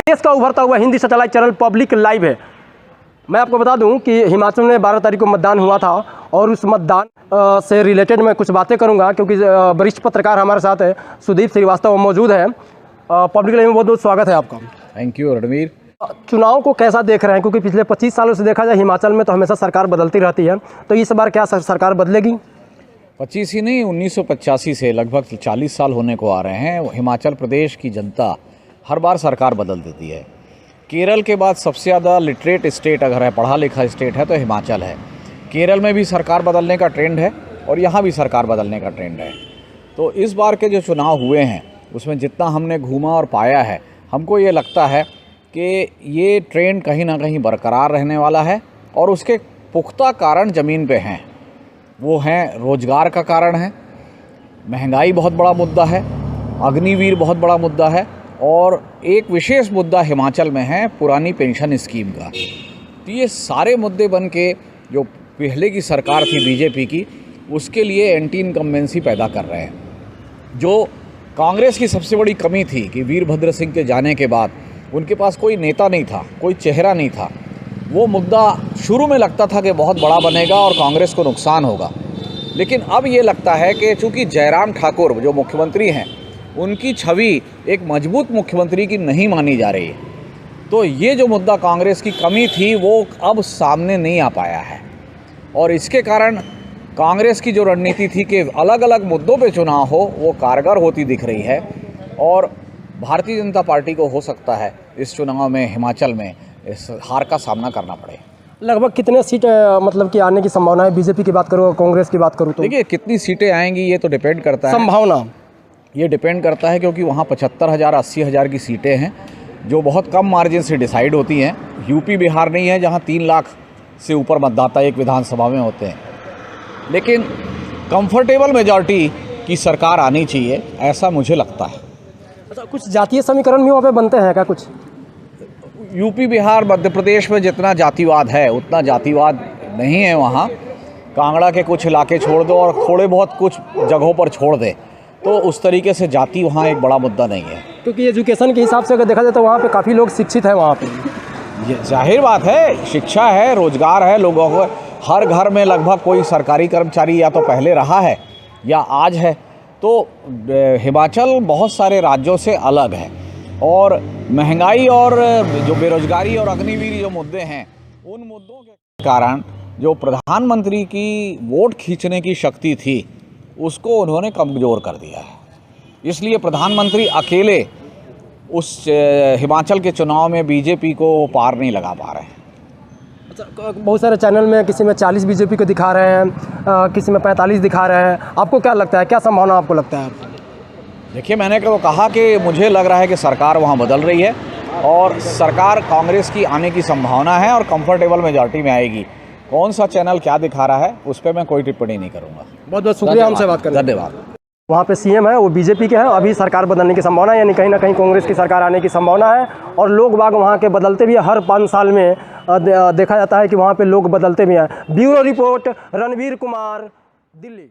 देश का उभरता हुआ Hindi satellite channel public live है। मैं आपको बता दूं कि हिमाचल में 12 तारीख को मतदान हुआ था और उस मतदान से रिलेटेड मैं कुछ बातें करूंगा, क्योंकि वरिष्ठ पत्रकार हमारे साथ है, सुदीप श्रीवास्तव मौजूद है। पब्लिक लाइव में बहुत बहुत स्वागत है आपका। Thank you Ranveer. चुनाव को कैसा देख रहे हैं, क्योंकि पिछले 25 सालों से देखा जाए हिमाचल में तो हमेशा सरकार बदलती रहती है, तो इस बार क्या सरकार बदलेगी? 25 ही नहीं, 1985 से लगभग 40 साल होने को आ रहे हैं। हिमाचल प्रदेश की जनता हर बार सरकार बदल देती है। केरल के बाद सबसे ज़्यादा लिटरेट स्टेट अगर है, पढ़ा लिखा स्टेट है, तो हिमाचल है। केरल में भी सरकार बदलने का ट्रेंड है और यहाँ भी सरकार बदलने का ट्रेंड है। तो इस बार के जो चुनाव हुए हैं उसमें जितना हमने घूमा और पाया है, हमको ये लगता है कि ये ट्रेंड कहीं ना कहीं बरकरार रहने वाला है और उसके पुख्ता कारण ज़मीन पे हैं। वो हैं, रोज़गार का कारण है, महंगाई बहुत बड़ा मुद्दा है, अग्निवीर बहुत बड़ा मुद्दा है, और एक विशेष मुद्दा हिमाचल में है पुरानी पेंशन स्कीम का। तो ये सारे मुद्दे बन के जो पहले की सरकार थी बीजेपी की, उसके लिए एंटी इनकम्बेंसी पैदा कर रहे हैं। जो कांग्रेस की सबसे बड़ी कमी थी कि वीरभद्र सिंह के जाने के बाद उनके पास कोई नेता नहीं था, कोई चेहरा नहीं था। वो मुद्दा शुरू में लगता था कि बहुत बड़ा बनेगा और कांग्रेस को नुकसान होगा, लेकिन अब ये लगता है कि चूँकि जयराम ठाकुर जो मुख्यमंत्री हैं, उनकी छवि एक मजबूत मुख्यमंत्री की नहीं मानी जा रही है, तो ये जो मुद्दा कांग्रेस की कमी थी वो अब सामने नहीं आ पाया है। और इसके कारण कांग्रेस की जो रणनीति थी कि अलग अलग मुद्दों पे चुनाव हो, वो कारगर होती दिख रही है। और भारतीय जनता पार्टी को हो सकता है इस चुनाव में हिमाचल में इस हार का सामना करना पड़े। लगभग कितने सीट मतलब कि आने की संभावना है? बीजेपी की बात करूँ, कांग्रेस की बात करूँ तो देखिए, कितनी सीटें आएंगी ये तो डिपेंड करता है, संभावना ये डिपेंड करता है, क्योंकि वहाँ 75,000 80,000 की सीटें हैं जो बहुत कम मार्जिन से डिसाइड होती हैं। यूपी बिहार नहीं है जहाँ 3 लाख से ऊपर मतदाता एक विधानसभा में होते हैं। लेकिन कंफर्टेबल मेजॉरिटी की सरकार आनी चाहिए, ऐसा मुझे लगता है। अच्छा, कुछ जातीय समीकरण भी वहाँ पे बनते हैं क्या? कुछ यूपी बिहार मध्य प्रदेश में जितना जातिवाद है उतना जातिवाद नहीं है वहाँ। कांगड़ा के कुछ इलाके छोड़ दो और थोड़े बहुत कुछ जगहों पर छोड़ दे, तो उस तरीके से जाति वहाँ एक बड़ा मुद्दा नहीं है। क्योंकि एजुकेशन के हिसाब से अगर देखा जाए तो वहाँ पे काफ़ी लोग शिक्षित हैं। वहाँ पे ये जाहिर बात है, शिक्षा है, रोजगार है, लोगों को हर घर में लगभग कोई सरकारी कर्मचारी या तो पहले रहा है या आज है। तो हिमाचल बहुत सारे राज्यों से अलग है, और महंगाई और जो बेरोजगारी और अग्निवीर जो मुद्दे हैं, उन मुद्दों के कारण जो प्रधानमंत्री की वोट खींचने की शक्ति थी उसको उन्होंने कमज़ोर कर दिया है। इसलिए प्रधानमंत्री अकेले उस हिमाचल के चुनाव में बीजेपी को पार नहीं लगा पा रहे हैं। अच्छा, बहुत सारे चैनल में किसी में 40 बीजेपी को दिखा रहे हैं, किसी में 45 दिखा रहे हैं। आपको क्या लगता है, क्या संभावना आपको लगता है? देखिए, मैंने तो कहा कि मुझे लग रहा है कि सरकार वहाँ बदल रही है और सरकार कांग्रेस की आने की संभावना है और कंफर्टेबल मेजॉरिटी में आएगी। कौन सा चैनल क्या दिखा रहा है उस पर मैं कोई टिप्पणी नहीं करूँगा। बहुत बहुत शुक्रिया हमसे बात करने। धन्यवाद। वहाँ पे सीएम है, वो बीजेपी के हैं, अभी सरकार बदलने की संभावना है, यानी कहीं ना कहीं कांग्रेस की सरकार आने की संभावना है। और लोग बाग वहाँ के बदलते भी हैं, हर 5 साल में देखा जाता है कि वहाँ पे लोग बदलते भी हैं। Bureau report, Ranveer Kumar, Delhi.